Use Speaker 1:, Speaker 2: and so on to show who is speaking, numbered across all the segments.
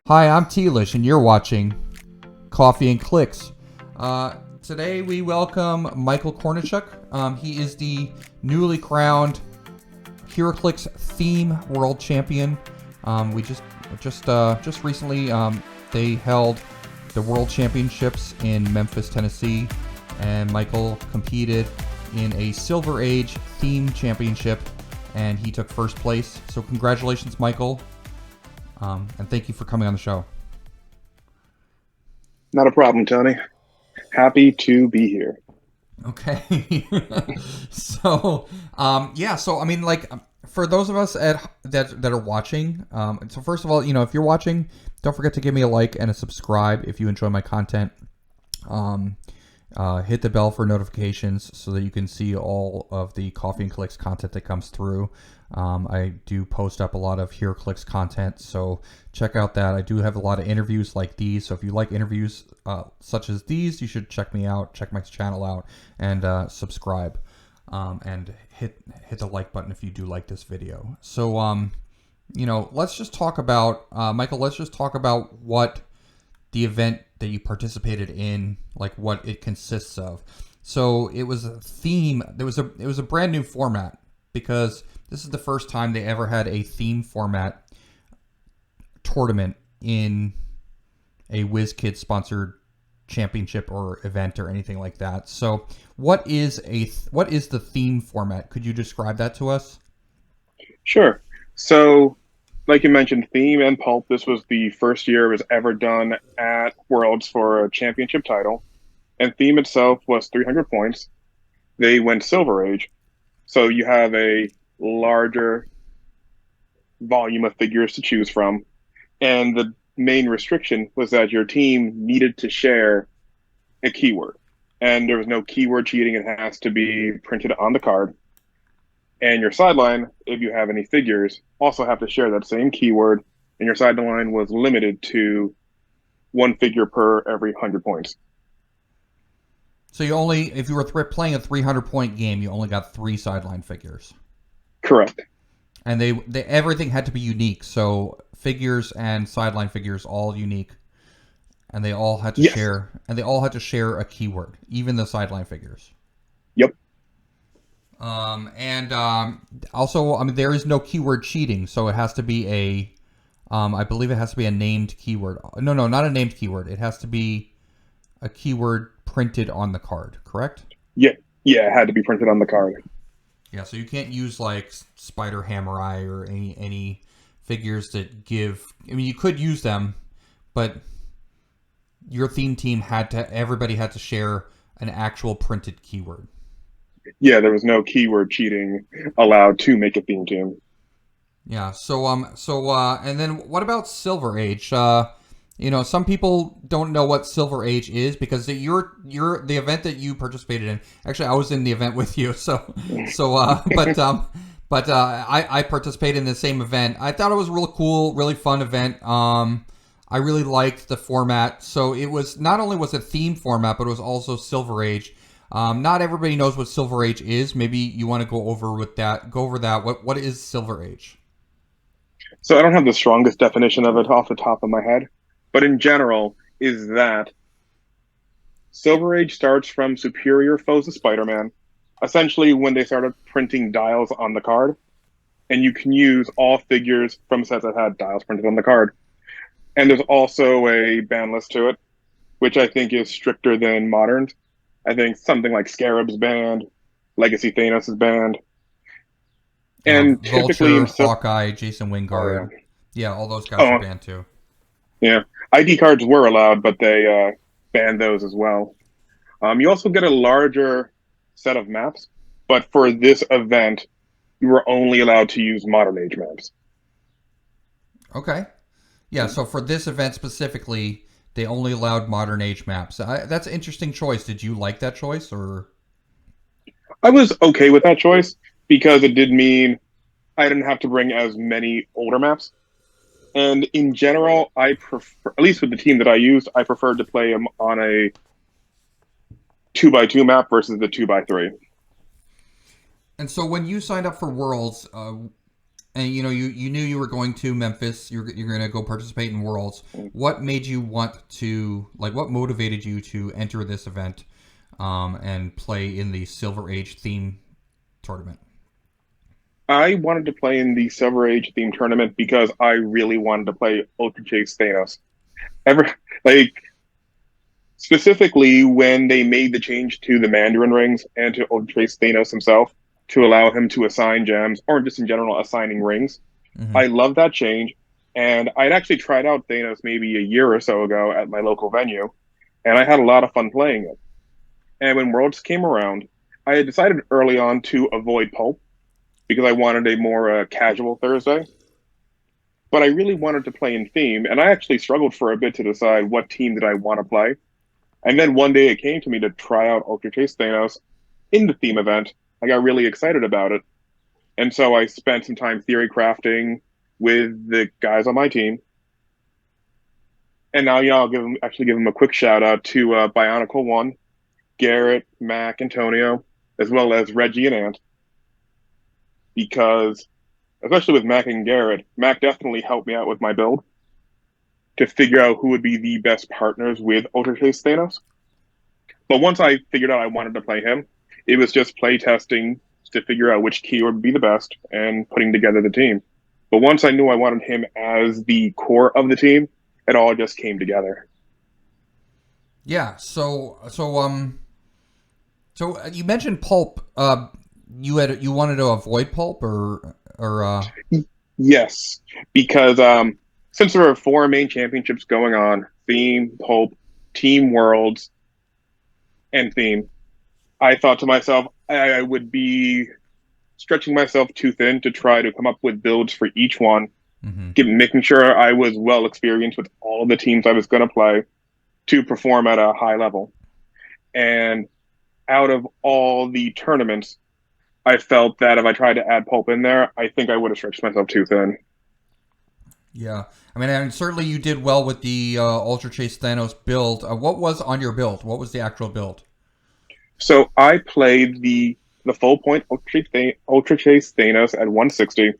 Speaker 1: Hi, I'm Tealish, and you're watching Coffee and Clix. Today we welcome Michael Kornytchuk. He is the newly crowned HeroClix Theme World Champion. We just recently they held the World Championships in Memphis, Tennessee, and Michael competed in a Silver Age Theme Championship, and he took first place. So congratulations, Michael. And thank you for coming on the show.
Speaker 2: Not a problem, Tony. Happy to be here.
Speaker 1: Okay. So I mean, like, for those of us that are watching, so first of all, if you're watching, don't forget to give me a like and a subscribe if you enjoy my content. Hit the bell for notifications so that you can see all of the Coffee and Clicks content that comes through. I do post up a lot of HeroClix content, so check out that. I do have a lot of interviews like these, so if you like interviews such as these, you should check me out, check my channel out, and subscribe. And hit the like button if you do like this video. So, let's just talk about, Michael, let's just talk about what the event that you participated in, like what it consists of. So it was a theme. It was a brand new format because this is the first time they ever had a theme format tournament in a WizKids sponsored championship or event or anything like that. So what is the theme format? Could you describe that to us?
Speaker 2: Sure. So, like you mentioned, Theme and Pulp, this was the first year it was ever done at Worlds for a championship title. And Theme itself was 300 points. They went Silver Age. So you have a larger volume of figures to choose from. And the main restriction was that your team needed to share a keyword. And there was no keyword cheating. It has to be printed on the card. And your sideline, if you have any figures, also have to share that same keyword. And your sideline was limited to one figure per every 100 points.
Speaker 1: So if you were playing a 300-point game, you only got 3 sideline figures.
Speaker 2: Correct.
Speaker 1: And they everything had to be unique. So figures and sideline figures all unique, and they all had to share. And they all had to share a keyword, even the sideline figures.
Speaker 2: Yep.
Speaker 1: Also, I mean, there is no keyword cheating, so it has to be I believe it has to be a named keyword. No, not a named keyword. It has to be a keyword printed on the card, correct?
Speaker 2: Yeah, it had to be printed on the card.
Speaker 1: Yeah, so you can't use like Spider Hammer Eye or any figures that give. I mean, you could use them, but your theme team everybody had to share an actual printed keyword.
Speaker 2: Yeah, there was no keyword cheating allowed to make a theme team.
Speaker 1: Yeah. And then what about Silver Age? Some people don't know what Silver Age is because you're the event that you participated in. Actually, I was in the event with you, but I participated in the same event. I thought it was a real cool, really fun event. I really liked the format. So it was not only was a theme format, but it was also Silver Age. Not everybody knows what Silver Age is. Maybe you want to go over that. What is Silver Age?
Speaker 2: So I don't have the strongest definition of it off the top of my head, but in general is that Silver Age starts from Superior Foes of Spider-Man, essentially when they started printing dials on the card, and you can use all figures from sets that had dials printed on the card. And there's also a ban list to it, which I think is stricter than Modern's. I think something like Scarab's banned, Legacy Thanos is banned. And typically
Speaker 1: Vulture, Hawkeye, Jason Wingard. Yeah, all those guys are banned too.
Speaker 2: Yeah. ID cards were allowed, but they banned those as well. You also get a larger set of maps, but for this event, you were only allowed to use Modern Age maps.
Speaker 1: Okay. Yeah, so for this event specifically, they only allowed Modern Age maps. That's an interesting choice. Did you like that choice, or?
Speaker 2: I was okay with that choice because it did mean I didn't have to bring as many older maps. And in general, I prefer, at least with the team that I used, I preferred to play them on a 2x2 map versus the 2x3.
Speaker 1: And so when you signed up for Worlds, And you knew you were going to Memphis. You're going to go participate in Worlds. What made you want to what motivated you to enter this event, and play in the Silver Age theme tournament?
Speaker 2: I wanted to play in the Silver Age themed tournament because I really wanted to play Ultra Chase Thanos. Ever like specifically when they made the change to the Mandarin rings and to Ultra Chase Thanos himself to allow him to assign gems or just in general assigning rings.
Speaker 1: Mm-hmm.
Speaker 2: I love that change. And I'd actually tried out Thanos maybe a year or so ago at my local venue, and I had a lot of fun playing it. And when Worlds came around, I had decided early on to avoid Pulp because I wanted a more casual Thursday. But I really wanted to play in theme, and I actually struggled for a bit to decide what team did I want to play. And then one day it came to me to try out Ultra Chase Thanos in the theme event. I got really excited about it. And so I spent some time theory crafting with the guys on my team. And now, I'll give them a quick shout out to Bionicle One, Garrett, Mac, Antonio, as well as Reggie and Ant. Because, especially with Mac and Garrett, Mac definitely helped me out with my build to figure out who would be the best partners with Ultra Chase Thanos. But once I figured out I wanted to play him, it was just play testing to figure out which key would be the best and putting together the team. But once I knew I wanted him as the core of the team, it all just came together.
Speaker 1: Yeah. So you mentioned Pulp. You wanted to avoid Pulp or
Speaker 2: Yes, because since there are four main championships going on, Theme, Pulp, Team Worlds, and Theme, I thought to myself, I would be stretching myself too thin to try to come up with builds for each one, making sure I was well experienced with all the teams I was going to play to perform at a high level. And out of all the tournaments, I felt that if I tried to add Pulp in there, I think I would have stretched myself too thin.
Speaker 1: Yeah. I mean, and certainly you did well with the Ultra Chase Thanos build. What was on your build? What was the actual build?
Speaker 2: So I played the full point Ultra Chase Thanos at 160.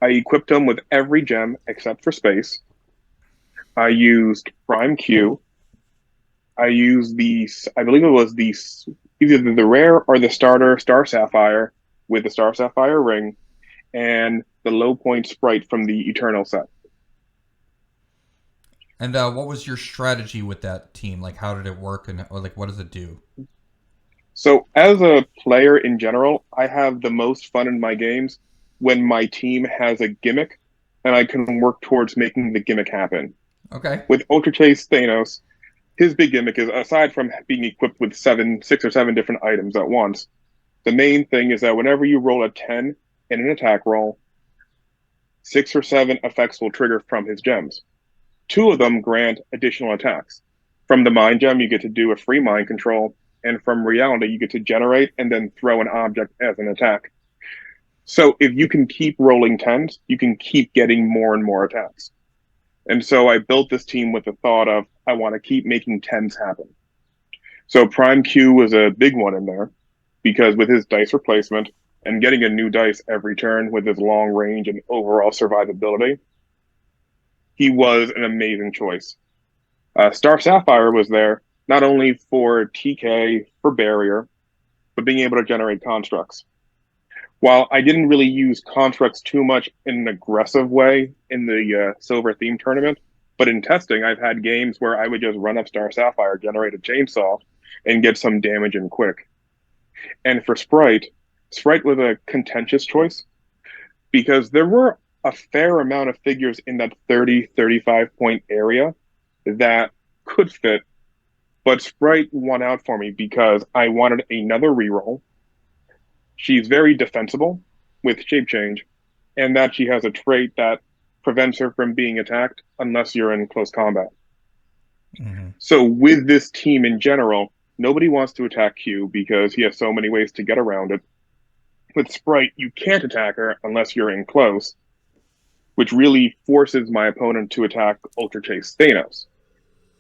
Speaker 2: I equipped him with every gem except for space. I used Prime Q. I used I believe it was either the rare or the starter Star Sapphire with the Star Sapphire ring and the low point sprite from the Eternal set.
Speaker 1: And what was your strategy with that team? Like, how did it work, and what does it do?
Speaker 2: So, as a player in general, I have the most fun in my games when my team has a gimmick and I can work towards making the gimmick happen.
Speaker 1: Okay.
Speaker 2: With Ultra Chase Thanos, his big gimmick is, aside from being equipped with 6 or 7 different items at once, the main thing is that whenever you roll a 10 in an attack roll, 6 or 7 effects will trigger from his gems. 2 of them grant additional attacks. From the Mind Gem, you get to do a free mind control, and from Reality, you get to generate and then throw an object as an attack. So if you can keep rolling 10s, you can keep getting more and more attacks. And so I built this team with the thought of, I want to keep making 10s happen. So Prime Q was a big one in there, because with his dice replacement and getting a new dice every turn with his long range and overall survivability, he was an amazing choice. Star Sapphire was there, not only for TK, for barrier, but being able to generate constructs. While I didn't really use constructs too much in an aggressive way in the Silver Theme tournament, but in testing, I've had games where I would just run up Star Sapphire, generate a chainsaw, and get some damage in quick. And for Sprite was a contentious choice because there were a fair amount of figures in that 30, 35 point area that could fit, but Sprite won out for me because I wanted another reroll. She's very defensible with shape change, and that she has a trait that prevents her from being attacked unless you're in close combat. Mm-hmm. So with this team in general, nobody wants to attack Q because he has so many ways to get around it. With Sprite, you can't attack her unless you're in close, which really forces my opponent to attack Ultra Chase Thanos.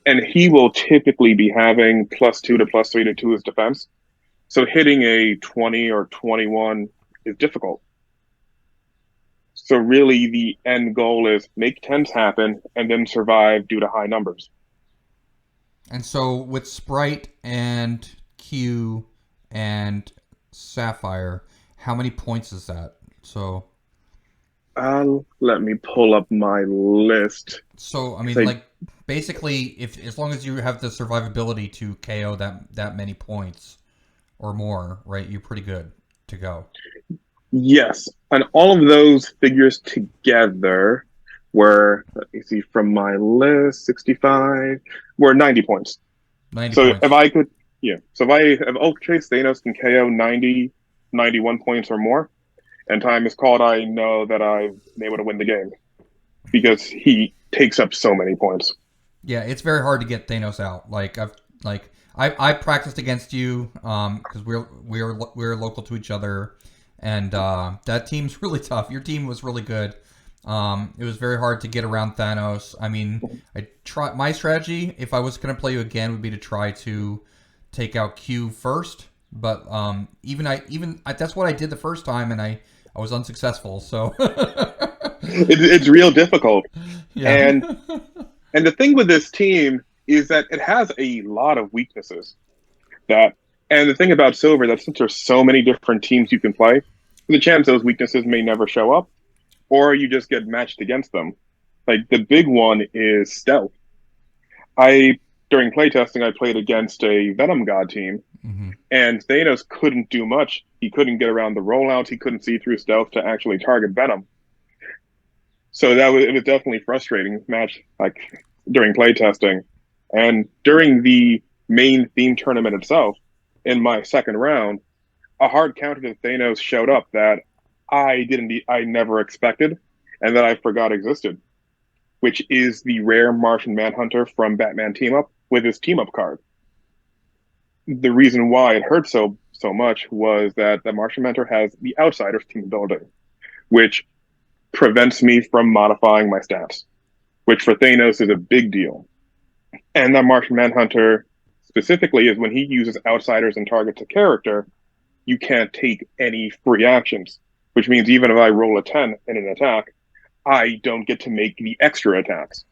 Speaker 2: And he will typically be having +2 to +3 to his defense. So hitting a 20 or 21 is difficult. So really, the end goal is make tens happen and then survive due to high numbers.
Speaker 1: And so with Sprite and Q and Sapphire, how many points is that?
Speaker 2: Let me pull up my list.
Speaker 1: So I
Speaker 2: 'Cause
Speaker 1: mean, like basically, if as long as you have the survivability to KO that many points or more, right? You're pretty good to go.
Speaker 2: Yes, and all of those figures together were, let me see from my list, 65, were 90 points.
Speaker 1: 90
Speaker 2: So if
Speaker 1: points.
Speaker 2: I could, yeah, so if Ultra Chase Thanos can KO 90, 91 points or more, and time is called, I know that I've been able to win the game because he takes up so many points.
Speaker 1: Yeah, it's very hard to get Thanos out. I practiced against you because we're local to each other, and that team's really tough. Your team was really good. It was very hard to get around Thanos. I mean, my strategy if I was going to play you again would be to try to take out Q first, but that's what I did the first time, and I was unsuccessful. So
Speaker 2: It's real difficult,
Speaker 1: yeah.
Speaker 2: and and the thing with this team is that it has a lot of weaknesses. That and the thing about Silver that since there's so many different teams you can play, the chance those weaknesses may never show up, or you just get matched against them. Like the big one is stealth. I During playtesting, I played against a Venom God team,
Speaker 1: Hmm.
Speaker 2: and Thanos couldn't do much. He couldn't get around the rollouts. He couldn't see through stealth to actually target Venom. So it was definitely frustrating match like during playtesting, and during the main theme tournament itself. In my second round, a hard counter to Thanos showed up that I never expected, and that I forgot existed, which is the rare Martian Manhunter from Batman Team Up with his Team Up card. The reason why it hurt so much was that the Martian Manhunter has the Outsider's team ability, which prevents me from modifying my stats, which for Thanos is a big deal. And that Martian Manhunter specifically is when he uses Outsiders and targets a character, you can't take any free actions, which means even if I roll a 10 in an attack, I don't get to make the extra attacks.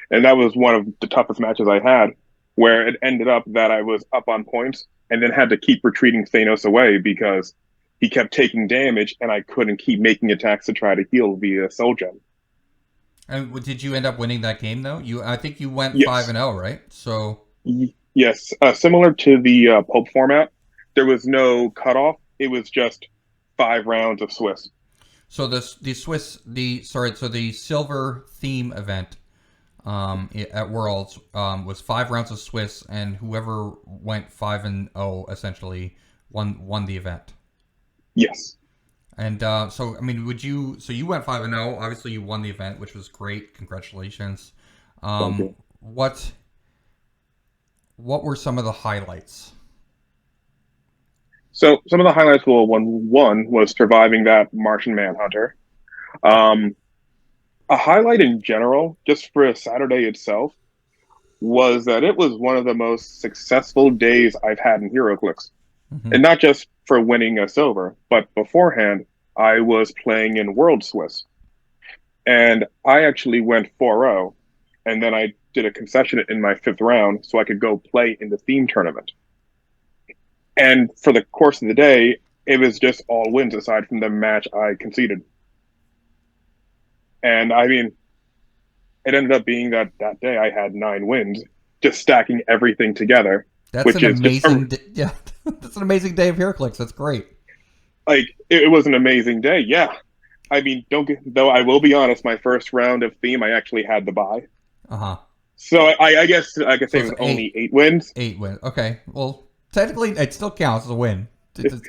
Speaker 2: And that was one of the toughest matches I had, where it ended up that I was up on points and then had to keep retreating Thanos away because he kept taking damage and I couldn't keep making attacks to try to heal via Soul Gem.
Speaker 1: And did you end up winning that game though? I think you went five
Speaker 2: Yes.
Speaker 1: and 0, right? So
Speaker 2: Yes. Similar to the Pulp format, there was no cutoff. It was just 5 rounds of Swiss.
Speaker 1: so the silver theme event at Worlds was 5 rounds of Swiss, and whoever went 5 and 0 essentially won the event.
Speaker 2: Yes.
Speaker 1: And so I mean, you went 5 and 0. Obviously, you won the event, which was great. Congratulations.
Speaker 2: Thank you.
Speaker 1: What were some of the highlights?
Speaker 2: So some of the highlights will one was surviving that Martian Manhunter. Um, a highlight in general, just for a Saturday itself, was that it was one of the most successful days I've had in HeroClix.
Speaker 1: Hmm.
Speaker 2: And not just for winning a silver, but beforehand, I was playing in World Swiss. And I actually went 4-0, and then I did a concession in my fifth round so I could go play in the theme tournament. And for the course of the day, it was just all wins aside from the match I conceded. And I mean, it ended up being that that day I had 9 wins, just stacking everything together,
Speaker 1: That's
Speaker 2: which
Speaker 1: an
Speaker 2: is just
Speaker 1: amazing, yeah. That's an amazing day of HeroClix. That's great.
Speaker 2: like it was an amazing day. Yeah, I mean, don't get though. I will be honest. My first round of theme, I actually had the bye,
Speaker 1: Uh huh.
Speaker 2: so I guess I could say
Speaker 1: So
Speaker 2: it
Speaker 1: it's
Speaker 2: was only 8 wins.
Speaker 1: 8 wins. Okay. Well, technically, it still counts as a win.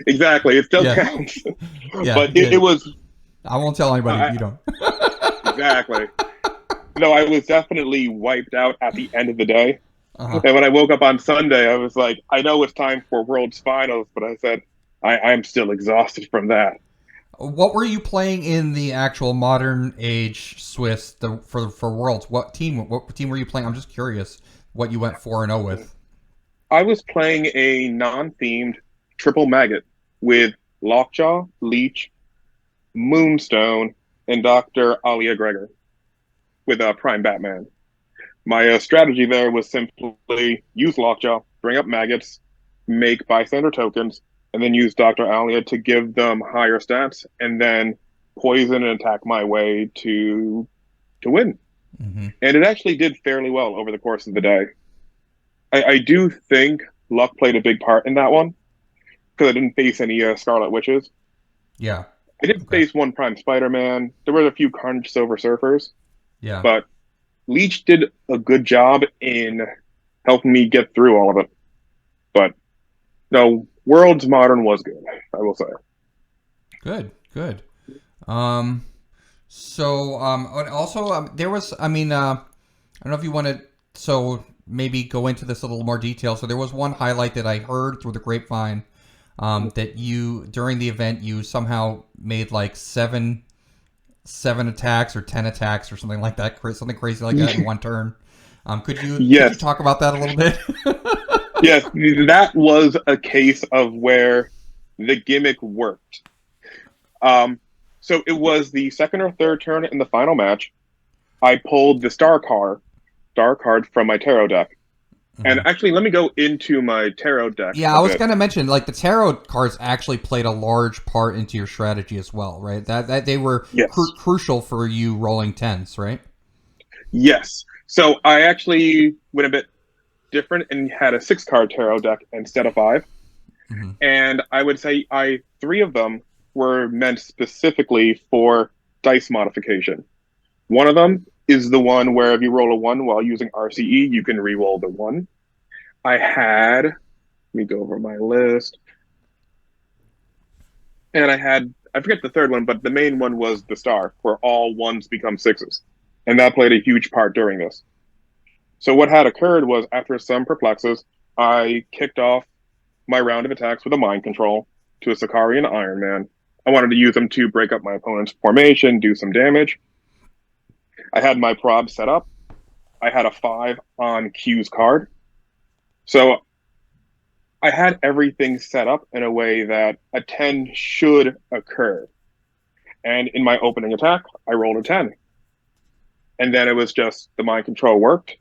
Speaker 2: Exactly, it still
Speaker 1: Yeah.
Speaker 2: counts,
Speaker 1: Yeah.
Speaker 2: but
Speaker 1: Yeah.
Speaker 2: it was
Speaker 1: I won't tell anybody if
Speaker 2: uh,
Speaker 1: you don't.
Speaker 2: exactly. No, I was definitely wiped out at the end of the day.
Speaker 1: Uh huh.
Speaker 2: And when I woke up on Sunday, I was like, I know it's time for World's Finals, but I said, I'm still exhausted from that.
Speaker 1: What were you playing in the actual modern age Swiss for Worlds? What team were you playing? I'm just curious what you went 4 and 0 with.
Speaker 2: I was playing a non themed triple maggot with Lockjaw, Leech, Moonstone, and Dr. Alia Gregor with Prime Batman. My strategy there was simply use Lockjaw, bring up maggots, make bystander tokens, and then use Dr. Alia to give them higher stats, and then poison and attack my way to win.
Speaker 1: Mm-hmm.
Speaker 2: And it actually did fairly well over the course of the day. I do think luck played a big part in that one because I didn't face any Scarlet Witches.
Speaker 1: Yeah.
Speaker 2: I did face one Prime Spider-Man. There were a few Carnage Silver Surfers.
Speaker 1: Yeah.
Speaker 2: But Leech did a good job in helping me get through all of it. But no, Worlds Modern was good, I will say.
Speaker 1: Good. Also, there was, I don't know if you want to, so maybe go into this a little more detail. So there was one highlight that I heard through the grapevine, that you, during the event, you somehow made like seven attacks or 10 attacks or something like that, something crazy like that in one turn. Could you talk about that a little bit?
Speaker 2: Yes, that was a case of where the gimmick worked. So it was the second or third turn in the final match. I pulled the star card from my tarot deck. Mm-hmm. And actually, let me go into my tarot deck.
Speaker 1: Yeah, I was going to mention, like, the tarot cards actually played a large part into your strategy as well, right? That they were crucial for you rolling 10s, right? Yes.
Speaker 2: So I actually went a bit different and had a 6-card tarot deck instead of 5. Mm-hmm. And I would say 3 of them were meant specifically for dice modification. One of them is the one where if you roll a 1 while using RCE, you can re-roll the 1. Let me go over my list. And I forget the third one, but the main one was the star, where all 1s become 6s. And that played a huge part during this. So what had occurred was, after some perplexes, I kicked off my round of attacks with a mind control to a Sakari and Iron Man. I wanted to use them to break up my opponent's formation, do some damage. I had my prob set up. I had a 5 on Q's card. So I had everything set up in a way that a 10 should occur. And in my opening attack, I rolled a 10. And then it was just the mind control worked.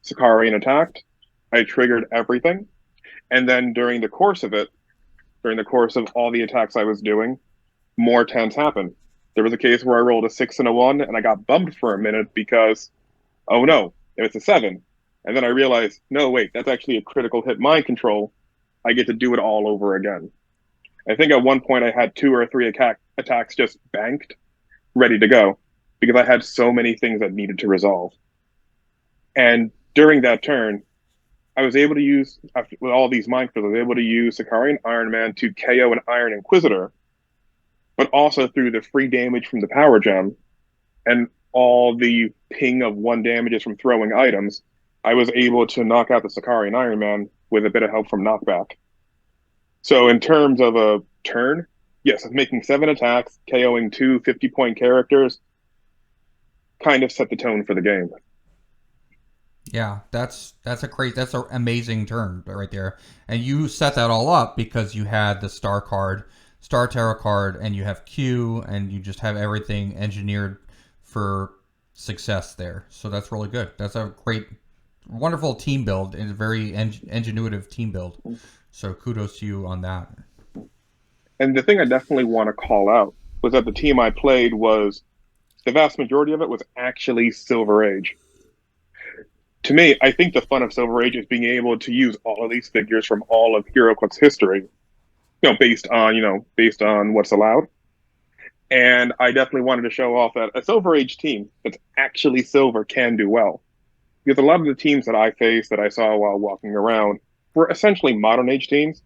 Speaker 2: Sakarian attacked. I triggered everything. And then during the course of all the attacks I was doing, more 10s happened. There was a case where I rolled a 6 and a 1, and I got bummed for a minute because, oh no, it's a 7. And then I realized, no, wait, that's actually a critical hit mind control. I get to do it all over again. I think at one point I had 2 or 3 attacks just banked, ready to go, because I had so many things that needed to resolve. And during that turn, I was able to use, with all these mind controls, I was able to use Sakari and Iron Man to KO an Iron Inquisitor, but also through the free damage from the Power Gem and all the ping of 1 damages from throwing items, I was able to knock out the Sakari and Iron Man with a bit of help from knockback. So in terms of a turn, yes, making 7 attacks, KOing 2 50-point characters, kind of set the tone for the game.
Speaker 1: Yeah, that's an amazing turn right there. And you set that all up because you had the star tarot card, and you have Q, and you just have everything engineered for success there. So that's really good. That's a great, wonderful team build, and a very ingenuitive team build. So kudos to you on that.
Speaker 2: And the thing I definitely want to call out was that the team I played was, the vast majority of it was actually Silver Age. To me, I think the fun of Silver Age is being able to use all of these figures from all of HeroClix history, based on what's allowed. And I definitely wanted to show off that a Silver Age team that's actually silver can do well. Because a lot of the teams that I faced, that I saw while walking around, were essentially modern age teams,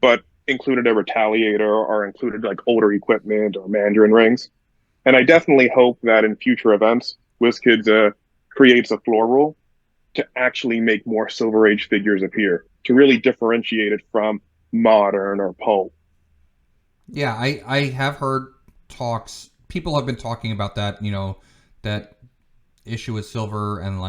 Speaker 2: but included a Retaliator or included like older equipment or Mandarin rings. And I definitely hope that in future events, WizKids creates a floor rule to actually make more Silver Age figures appear, to really differentiate it from modern or pulp.
Speaker 1: Yeah, I have heard talks. People have been talking about that, that issue with silver, and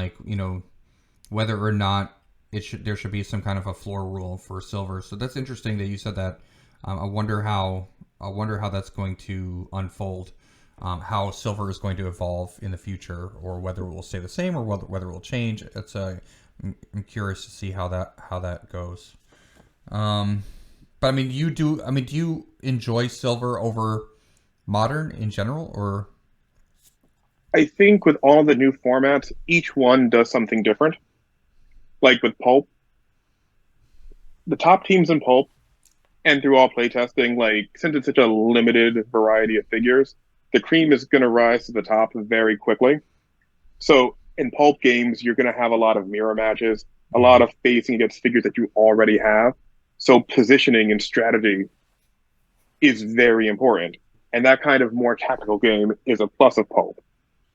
Speaker 1: whether or not there should be some kind of a floor rule for silver. So that's interesting that you said that. I wonder how I wonder how that's going to unfold. How silver is going to evolve in the future, or whether it will stay the same, or whether it will change. I'm curious to see how that goes. But I mean, you do. I mean, do you enjoy silver over modern in general, or?
Speaker 2: I think with all the new formats, each one does something different. Like with Pulp, the top teams in Pulp, and through all playtesting, like since it's such a limited variety of figures, the cream is going to rise to the top very quickly. So in Pulp games, you're going to have a lot of mirror matches, a lot of facing against figures that you already have. So positioning and strategy is very important. And that kind of more tactical game is a plus of Pulp.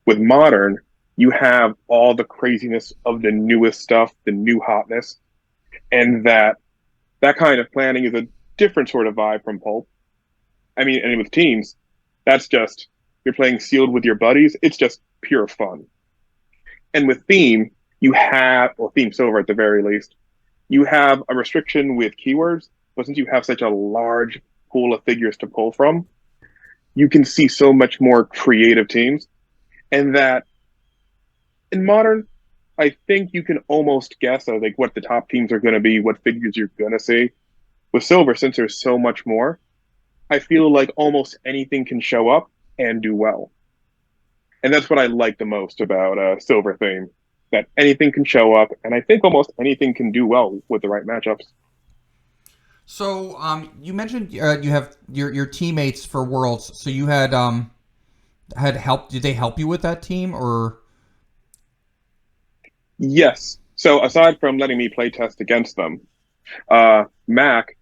Speaker 2: With Modern, you have all the craziness of the newest stuff, the new hotness, and that kind of planning is a different sort of vibe from Pulp. I mean, and with teams, that's just you're playing sealed with your buddies. It's just pure fun. And with theme, you have, or theme silver at the very least, you have a restriction with keywords, but since you have such a large pool of figures to pull from, you can see so much more creative teams. And that in Modern, I think you can almost guess like what the top teams are going to be, what figures you're going to see. With Silver, since there's so much more, I feel like almost anything can show up and do well. And that's what I like the most about Silver theme, that anything can show up, and I think almost anything can do well with the right matchups.
Speaker 1: So, you mentioned you have your teammates for Worlds. So you had help. Did they help you with that team, or?
Speaker 2: Yes. So aside from letting me play test against them, Mac,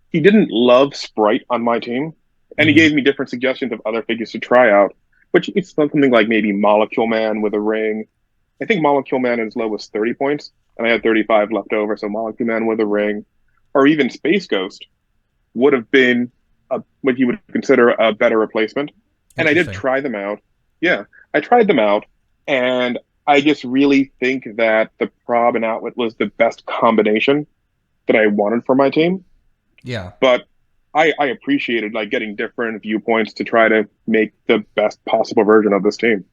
Speaker 2: he didn't love Sprite on my team, and he gave me different suggestions of other figures to try out, which is something like maybe Molecule Man with a ring. I think Molecule Man as low as 30 points, and I had 35 left over, so Molecule Man with a ring, or even Space Ghost would have been what you would consider a better replacement. And I did try them out. Yeah, I tried them out, and I just really think that the Prob and Outlet was the best combination that I wanted for my team.
Speaker 1: Yeah.
Speaker 2: But I appreciated like getting different viewpoints to try to make the best possible version of this team.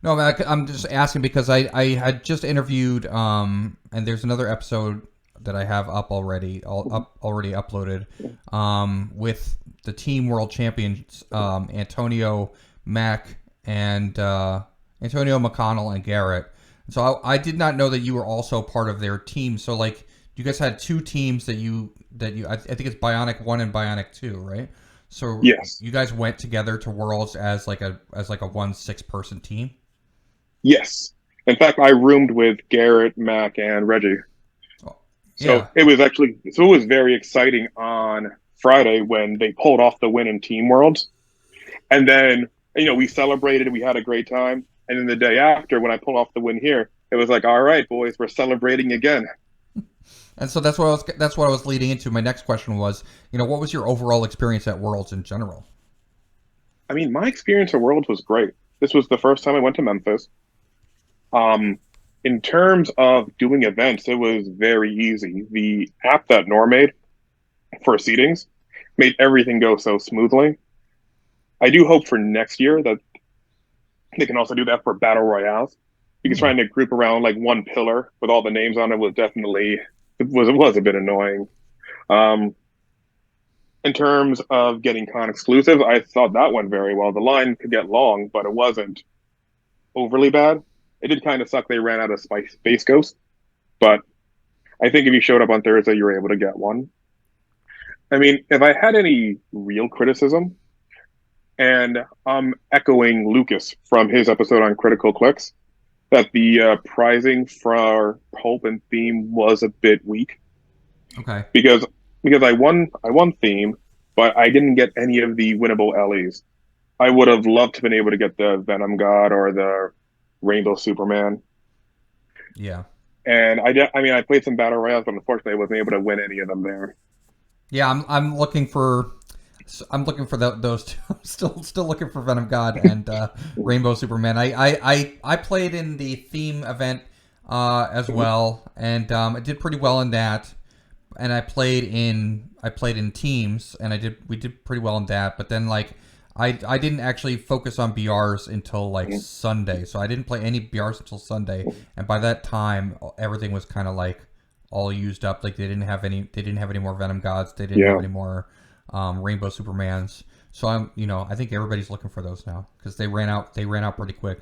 Speaker 1: No, man, I'm just asking because I had just interviewed, and there's another episode that I have up already, already uploaded, with the Team World Champions, Antonio Mack and Antonio McConnell and Garrett. So I did not know that you were also part of their team. So like, you guys had two teams that you I think it's Bionic 1 and Bionic 2, right? So
Speaker 2: yes,
Speaker 1: you guys went together to Worlds as like a 1-6 person team.
Speaker 2: Yes. In fact, I roomed with Garrett, Mac, and Reggie.
Speaker 1: Oh,
Speaker 2: yeah. So it was very exciting on Friday when they pulled off the win in Team Worlds. And then, we celebrated, we had a great time. And then the day after, when I pulled off the win here, it was like, all right, boys, we're celebrating again.
Speaker 1: And so that's what I was leading into. My next question was, what was your overall experience at Worlds in general?
Speaker 2: I mean, my experience at Worlds was great. This was the first time I went to Memphis. In terms of doing events, it was very easy. The app that Nor made for seedings made everything go so smoothly. I do hope for next year that they can also do that for battle royales, because trying to group around like one pillar with all the names on it was definitely it was a bit annoying. In terms of getting con exclusive, I thought that went very well. The line could get long, but it wasn't overly bad. It did kind of suck they ran out of Space Ghost, but I think if you showed up on Thursday, you were able to get one. I mean, if I had any real criticism, and I'm echoing Lucas from his episode on Critical Clix, that the prizing for Pulp and Theme was a bit weak.
Speaker 1: Okay.
Speaker 2: Because I won Theme, but I didn't get any of the winnable LEs. I would have loved to have been able to get the Venom God or the Rainbow Superman.
Speaker 1: Yeah.
Speaker 2: And I played some battle royales, but unfortunately I wasn't able to win any of them there.
Speaker 1: Yeah, I'm looking for those two. I'm still looking for Venom God and Rainbow Superman. I played in the theme event as well, and I did pretty well in that. and I played in teams, and we did pretty well in that. But then like I didn't actually focus on BRs until like Sunday, so I didn't play any BRs until Sunday, and by that time everything was kind of like all used up. Like they didn't have any more Venom Gods, they didn't have any more Rainbow Supermans. So I think everybody's looking for those now because they ran out pretty quick.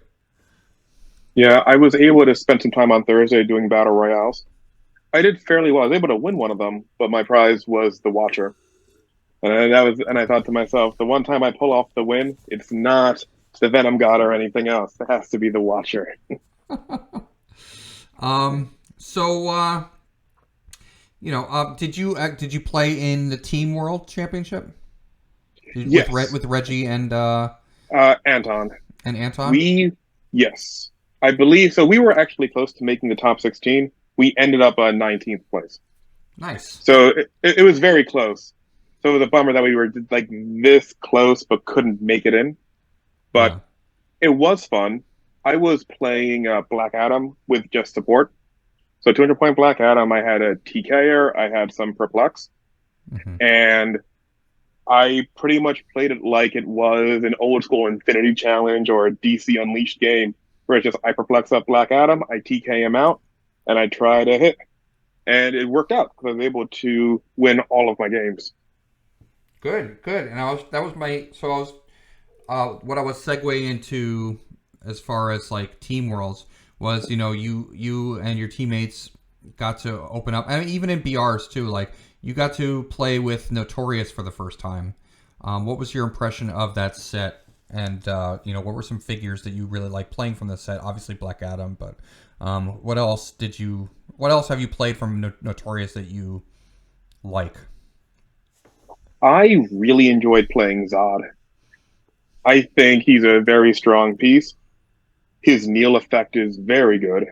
Speaker 2: Yeah, I was able to spend some time on Thursday doing battle royales. I did fairly well. I was able to win one of them, but my prize was the Watcher. And I thought to myself, the one time I pull off the win, it's not the Venom God or anything else. It has to be the Watcher.
Speaker 1: So did you play in the Team World Championship?
Speaker 2: Yes.
Speaker 1: With Reggie and
Speaker 2: Anton.
Speaker 1: Anton?
Speaker 2: Yes. I believe so. We were actually close to making the top 16. We ended up 19th place.
Speaker 1: Nice.
Speaker 2: So it was very close. So it was a bummer that we were like this close but couldn't make it in. But it was fun. I was playing Black Adam with just support. So 200-point Black Adam, I had a TKer, I had some Perplex, and I pretty much played it like it was an old school Infinity Challenge or a DC Unleashed game, where it's just I Perplex up Black Adam, I TK him out, and I try to hit. And it worked out because I was able to win all of my games.
Speaker 1: Good. And what I was segueing into as far as like Team Worlds was, you and your teammates got to open up. I mean, even in BRs too, like you got to play with Notorious for the first time. What was your impression of that set? And what were some figures that you really liked playing from the set? Obviously Black Adam, but what else have you played from Notorious that you like?
Speaker 2: I really enjoyed playing Zod. I think he's a very strong piece. His kneel effect is very good.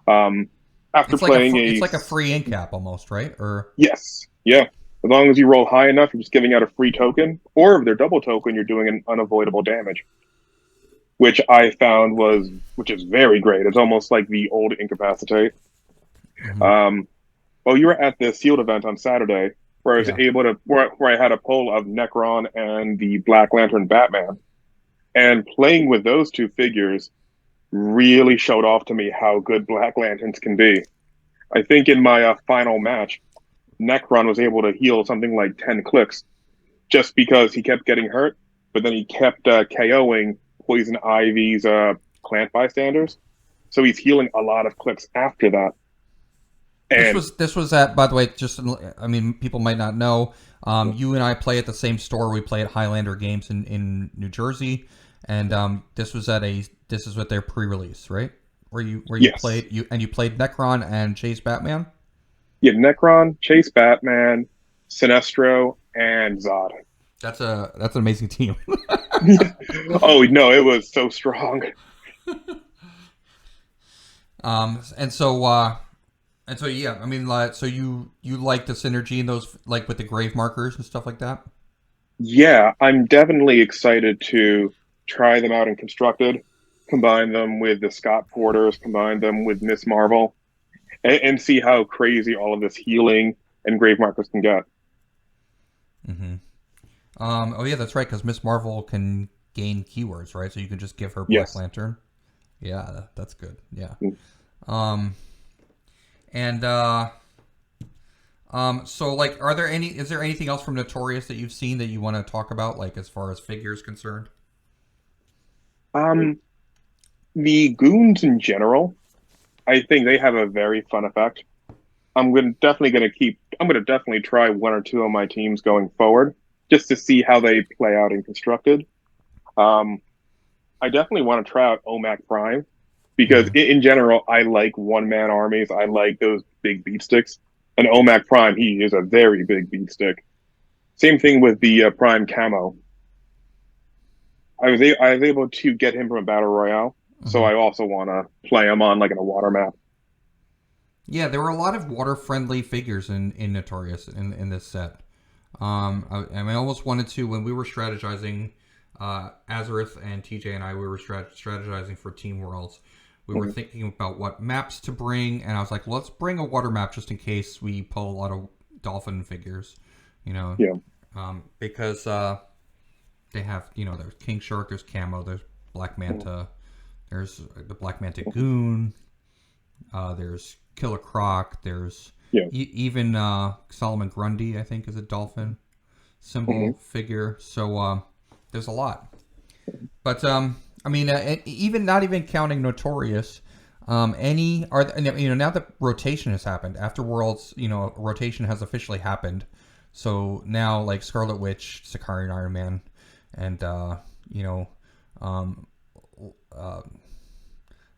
Speaker 2: After playing
Speaker 1: it's like a free in cap almost, right? Or
Speaker 2: yes, yeah. As long as you roll high enough, you're just giving out a free token, or if they're double token, you're doing an unavoidable damage, which I found which is very great. It's almost like the old Incapacitate. Well, you were at the sealed event on Saturday, where I was able to where I had a poll of Necron and the Black Lantern Batman, and playing with those two figures really showed off to me how good Black Lanterns can be. I think in my final match, Necron was able to heal something like 10 Clix just because he kept getting hurt, but then he kept KOing Poison Ivy's plant bystanders. So he's healing a lot of Clix after that.
Speaker 1: And this was at, by the way, people might not know, you and I play at the same store. We play at Highlander Games in New Jersey, and this is what their pre-release, right? Where you played Necron and Chase Batman.
Speaker 2: Yeah, Necron, Chase Batman, Sinestro, and Zod.
Speaker 1: That's an amazing team.
Speaker 2: Oh no, it was so strong.
Speaker 1: So you like the synergy in those, like with the grave markers and stuff like that?
Speaker 2: Yeah, I'm definitely excited to try them out in Constructed, combine them with the Scott Porters, combine them with Miss Marvel, and see how crazy all of this healing and grave markers can get.
Speaker 1: Oh yeah, that's right, because Miss Marvel can gain keywords, right? So you can just give her Black Lantern. Yeah, that's good. Yeah. So like, is there anything else from Notorious that you've seen that you want to talk about, like as far as figures concerned?
Speaker 2: The goons in general, I think they have a very fun effect. I'm definitely try one or two of my teams going forward just to see how they play out in Constructed. I definitely want to try out OMAC Prime because in general, I like one-man armies. I like those big beat sticks. And OMAC Prime, he is a very big beat stick. Same thing with the Prime Camo. I was able to get him from a battle royale, so I also want to play him on like in a water map.
Speaker 1: Yeah, there were a lot of water-friendly figures in Notorious in this set. I almost wanted to, when we were strategizing, Azareth and TJ and I, we were strategizing for Team Worlds. we were thinking about what maps to bring, and I was like, let's bring a water map just in case we pull a lot of dolphin figures, you know,
Speaker 2: Yeah.
Speaker 1: because they have, you know, there's King Shark, there's Camo, there's Black Manta, there's the Black Manta Goon, there's Killer Croc, there's
Speaker 2: Yeah.
Speaker 1: even Solomon Grundy, I think, is a dolphin symbol figure. So there's a lot. But I mean, even not even counting Notorious, any are you know, now that rotation has happened after Worlds, you know, rotation has officially happened. So now like Scarlet Witch, Sicarian Iron Man, and you know, a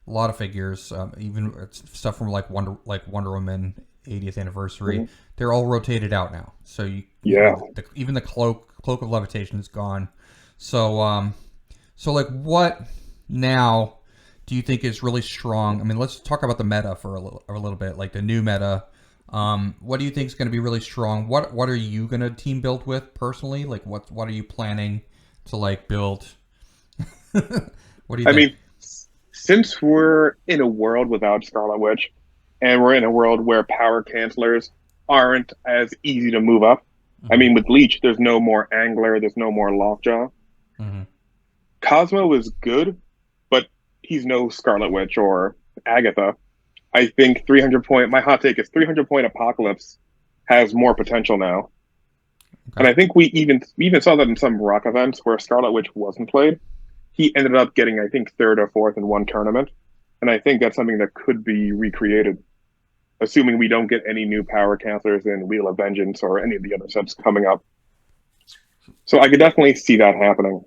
Speaker 1: lot of figures, even stuff from like Wonder Woman 80th anniversary. They're all rotated out now. So you know, even the cloak of levitation is gone. So so like what now do you think is really strong? I mean, let's talk about the meta for a little bit, like the new meta. What do you think is going to be really strong? What are you going to team build with personally? Like what are you planning to like build? What do you think?
Speaker 2: I mean, since we're in a world without Scarlet Witch, and we're in a world where power cancelers aren't as easy to move up. I mean, with Leech, there's no more Angler, there's no more Lockjaw. Cosmo is good, but he's no Scarlet Witch or Agatha. I think 300 point, my hot take is 300 point Apocalypse has more potential now. And I think we even saw that in some rock events where Scarlet Witch wasn't played. He ended up getting, I think, third or fourth in one tournament. And I think that's something that could be recreated, assuming we don't get any new power cancelers in Wheel of Vengeance or any of the other sets coming up. So I could definitely see that happening.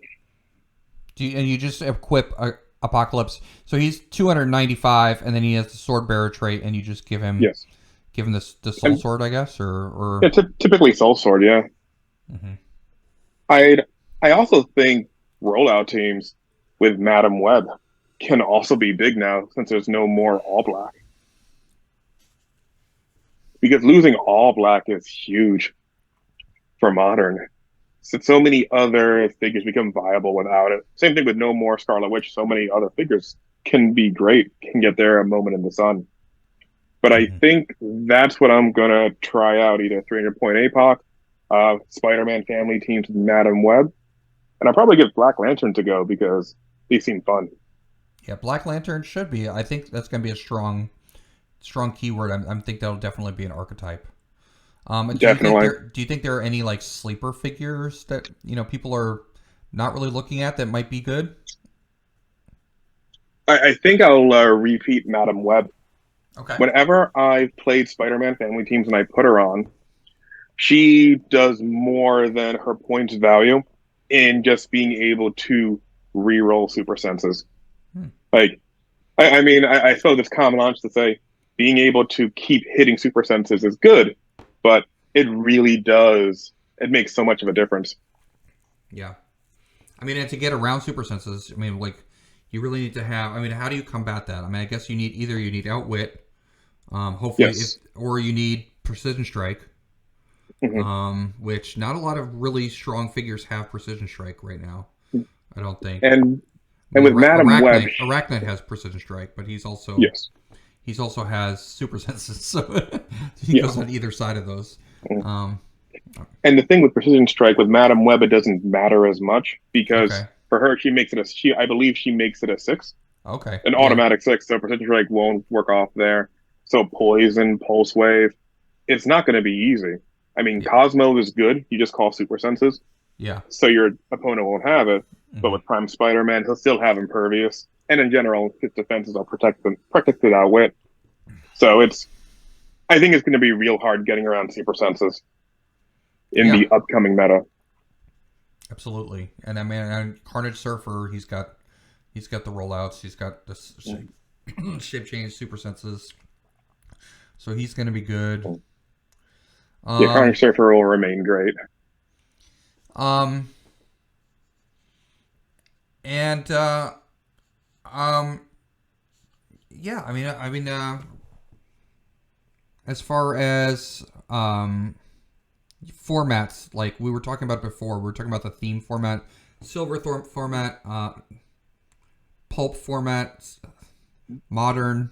Speaker 1: And you just equip Apocalypse. So he's 295, and then he has the Sword Bearer trait, and you just give him the Soul Sword, I guess, or
Speaker 2: yeah, typically Soul Sword, yeah. I also think rollout teams with Madam Web can also be big now since there's no more All Black. Because losing All Black is huge for Modern. So many other figures become viable without it. Same thing with no more Scarlet Witch. So many other figures can be great, can get their moment in the sun. But I think that's what I'm going to try out, either 300 point APOC, Spider-Man family teams with Madam Web, and I'll probably give Black Lantern to go because they seem fun.
Speaker 1: Yeah, Black Lantern should be. I think that's going to be a strong keyword. I think that'll definitely be an archetype.
Speaker 2: Definitely.
Speaker 1: Do you think there are any like sleeper figures that, you know, people are not really looking at that might be good?
Speaker 2: I think I'll repeat Madam Web.
Speaker 1: Okay.
Speaker 2: Whenever I've played Spider-Man family teams and I put her on, she does more than her points value in just being able to re-roll super senses. Like, I mean, I throw this common launch to say being able to keep hitting super senses is good, but it really does. It makes so much of a difference.
Speaker 1: Yeah. I mean, and to get around super senses, I mean, like, you really need to have, I mean, how do you combat that? I mean, I guess you need Outwit, hopefully, or you need Precision Strike, which not a lot of really strong figures have Precision Strike right now, I don't think.
Speaker 2: And with Madam Web,
Speaker 1: Arachnid has Precision Strike, but he's also has super senses, so he goes on either side of those.
Speaker 2: And the thing with Precision Strike with Madam Web, it doesn't matter as much because for her, I believe she makes it a 6.
Speaker 1: Okay.
Speaker 2: An automatic 6, so Precision Strike won't work off there. So Poison, Pulse Wave, it's not going to be easy. I mean, Cosmo is good. You just call super senses.
Speaker 1: Yeah.
Speaker 2: So your opponent won't have it. But with Prime Spider-Man, he'll still have Impervious. And in general, his defenses are protected Outwit. So I think it's going to be real hard getting around super senses in the upcoming meta.
Speaker 1: Absolutely. And I mean, Carnage Surfer, he's got the rollouts. He's got the shape change super senses. So he's going to be good.
Speaker 2: Carnage Surfer will remain great.
Speaker 1: And yeah, I mean, as far as formats, like we were talking about before, we were talking about the theme format, Silver format, pulp format, modern.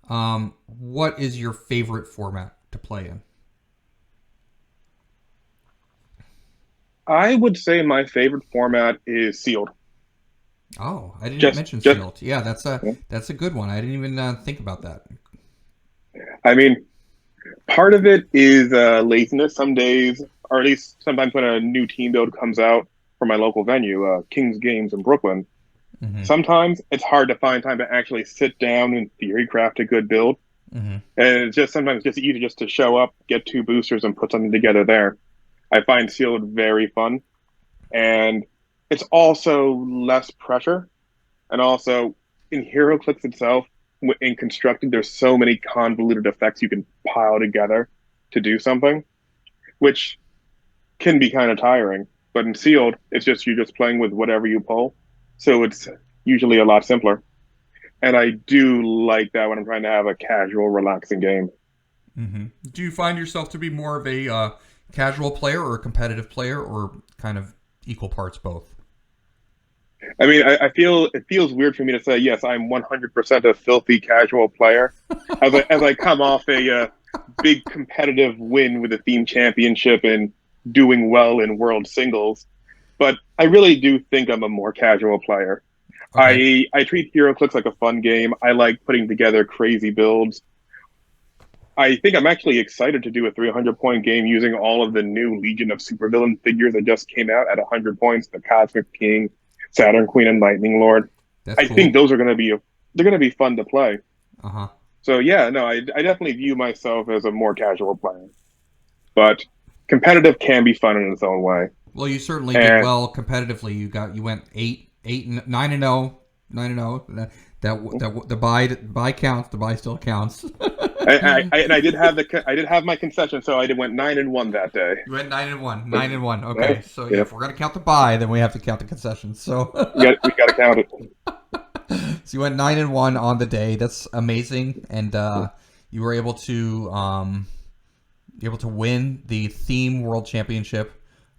Speaker 1: What is your favorite format to play in?
Speaker 2: I would say my favorite format is sealed.
Speaker 1: Oh, I didn't
Speaker 2: Just,
Speaker 1: mention
Speaker 2: just.
Speaker 1: sealed. Yeah, that's a good one. I didn't even think about that.
Speaker 2: I mean, part of it is laziness. Some days, or at least sometimes when a new team build comes out for my local venue, King's Games in Brooklyn,
Speaker 1: Mm-hmm.
Speaker 2: sometimes it's hard to find time to actually sit down and theory craft a good build.
Speaker 1: Mm-hmm.
Speaker 2: And it's just sometimes just easy just to show up, get two boosters, and put something together there. I find sealed very fun, and it's also less pressure. And also in HeroClix itself, in constructing, there's so many convoluted effects you can pile together to do something, which can be kind of tiring. But in sealed, it's just you're just playing with whatever you pull, so it's usually a lot simpler. And I do like that when I'm trying to have a casual, relaxing game.
Speaker 1: Mm-hmm. Do you find yourself to be more of a casual player or a competitive player, or kind of equal parts both?
Speaker 2: I mean, I feel it feels weird for me to say yes. I'm 100% a filthy casual player, as I come off a big competitive win with the theme championship and doing well in world singles. But I really do think I'm a more casual player.
Speaker 1: Okay.
Speaker 2: I treat HeroClix like a fun game. I like putting together crazy builds. I think I'm actually excited to do a 300-point game using all of the new Legion of Supervillain figures that just came out at 100 points, the Cosmic King, Saturn Queen, and Lightning Lord.
Speaker 1: That's
Speaker 2: I think
Speaker 1: cool.
Speaker 2: those are going to be they're going to be fun to play.
Speaker 1: Uh huh.
Speaker 2: So yeah, no, I definitely view myself as a more casual player, but competitive can be fun in its own way.
Speaker 1: Well, you certainly did
Speaker 2: And
Speaker 1: well competitively. You went 9-0, 9-0. The buy counts. The buy still counts.
Speaker 2: I did have my concession, so I did went 9-1 that day.
Speaker 1: You went 9-1. 9-1.
Speaker 2: Yeah,
Speaker 1: Okay, so yeah,
Speaker 2: yeah,
Speaker 1: if we're gonna count the buy, then we have to count the concessions. So,
Speaker 2: we got to count it.
Speaker 1: so you went 9-1 on the day. That's amazing, and you were able to win the theme world championship.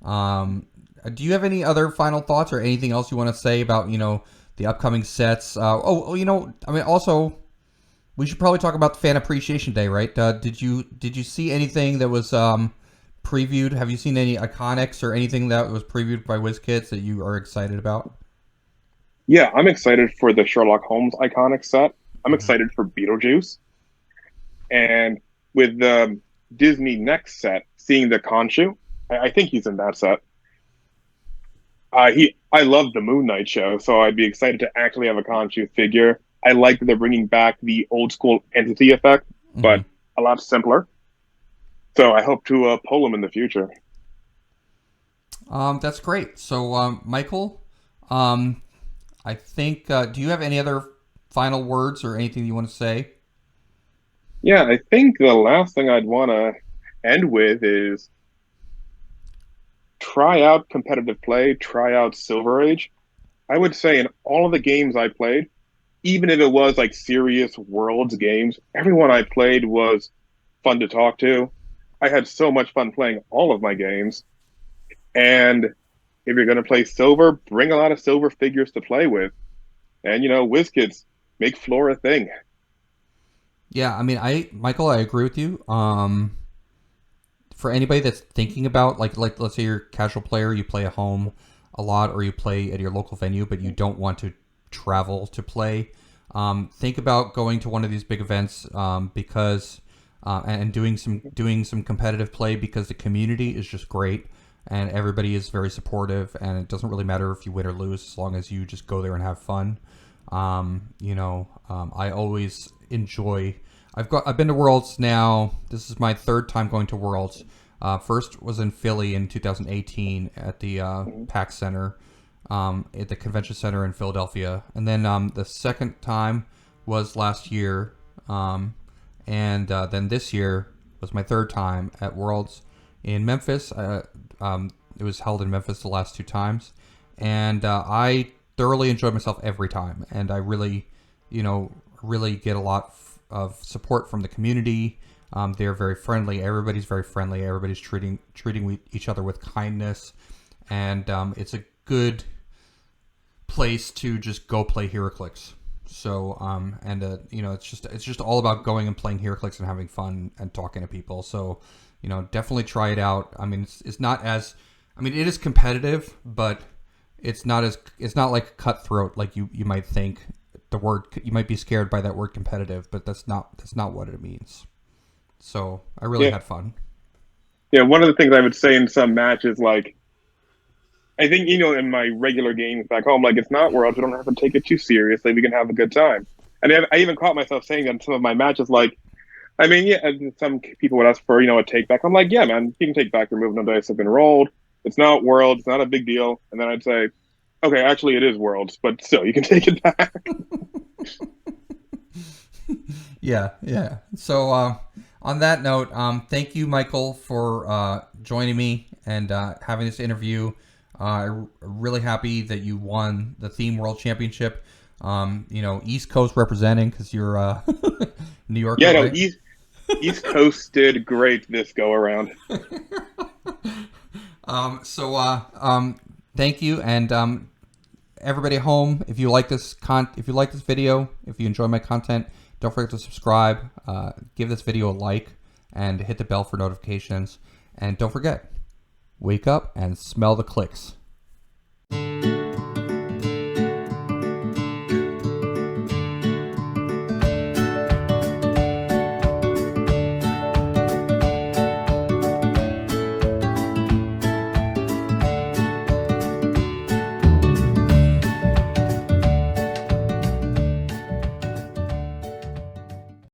Speaker 1: Do you have any other final thoughts or anything else you want to say about the upcoming sets? I mean, also we should probably talk about Fan Appreciation Day, right? Did you see anything that was previewed? Have you seen any iconics or anything that was previewed by WizKids that you are excited about?
Speaker 2: Yeah, I'm excited for the Sherlock Holmes iconic set. I'm
Speaker 1: Mm-hmm.
Speaker 2: excited for Beetlejuice, and with the Disney next set, seeing the Khonshu, I think he's in that set. I love the Moon Knight show, so I'd be excited to actually have a Khonshu figure. I like that they're bringing back the old school entity effect,
Speaker 1: Mm-hmm.
Speaker 2: but a lot simpler. So I hope to pull him in the future.
Speaker 1: That's great. So, Michael, um, I think. Do you have any other final words or anything you want to say?
Speaker 2: Yeah, I think the last thing I'd want to end with is try out competitive play, try out Silver Age. I would say in all of the games I played, even if it was like serious Worlds games, everyone I played was fun to talk to. I had so much fun playing all of my games. And if you're going to play Silver, bring a lot of Silver figures to play with. And, WizKids, make Floor a thing.
Speaker 1: Yeah, I mean, Michael, I agree with you. For anybody that's thinking about like let's say you're a casual player, you play at home a lot, or you play at your local venue, but you don't want to travel to play. Think about going to one of these big events because and doing some competitive play, because the community is just great and everybody is very supportive, and it doesn't really matter if you win or lose as long as you just go there and have fun. I always enjoy. I've been to Worlds now. This is my third time going to Worlds. First was in Philly in 2018 at the PAX Center, at the Convention Center in Philadelphia, and then the second time was last year, and then this year was my third time at Worlds in Memphis. It was held in Memphis the last two times, and I thoroughly enjoyed myself every time, and I really get a lot of support from the community. They're very friendly. Everybody's very friendly. Everybody's treating each other with kindness, and it's a good place to just go play HeroClix. So you know, it's just all about going and playing HeroClix and having fun and talking to people. So, you know, definitely try it out. I mean, it's not as, I mean, it is competitive, but it's not like cutthroat like you might think. The word, you might be scared by that word competitive, but that's not what it means. So I really
Speaker 2: Yeah.
Speaker 1: had fun.
Speaker 2: Yeah, one of the things I would say in some matches, like, I think, in my regular games back home, like, it's not Worlds. We don't have to take it too seriously. We can have a good time. And I even caught myself saying that in some of my matches, like, I mean, yeah, some people would ask for, a take back. I'm like, yeah, man, you can take back your move. No dice have been rolled. It's not Worlds. It's not a big deal. And then I'd say, okay, actually, it is Worlds, but still, you can take it back.
Speaker 1: Yeah, yeah. So on that note, thank you, Michael, for joining me and having this interview. I'm really happy that you won the Theme World Championship. You know, East Coast representing because you're New Yorker,
Speaker 2: Yeah, no,
Speaker 1: right?
Speaker 2: East Coast did great this go around.
Speaker 1: Thank you, and everybody at home, if you like this video, if you enjoy my content, don't forget to subscribe, give this video a like, and hit the bell for notifications. And don't forget, wake up and smell the clicks.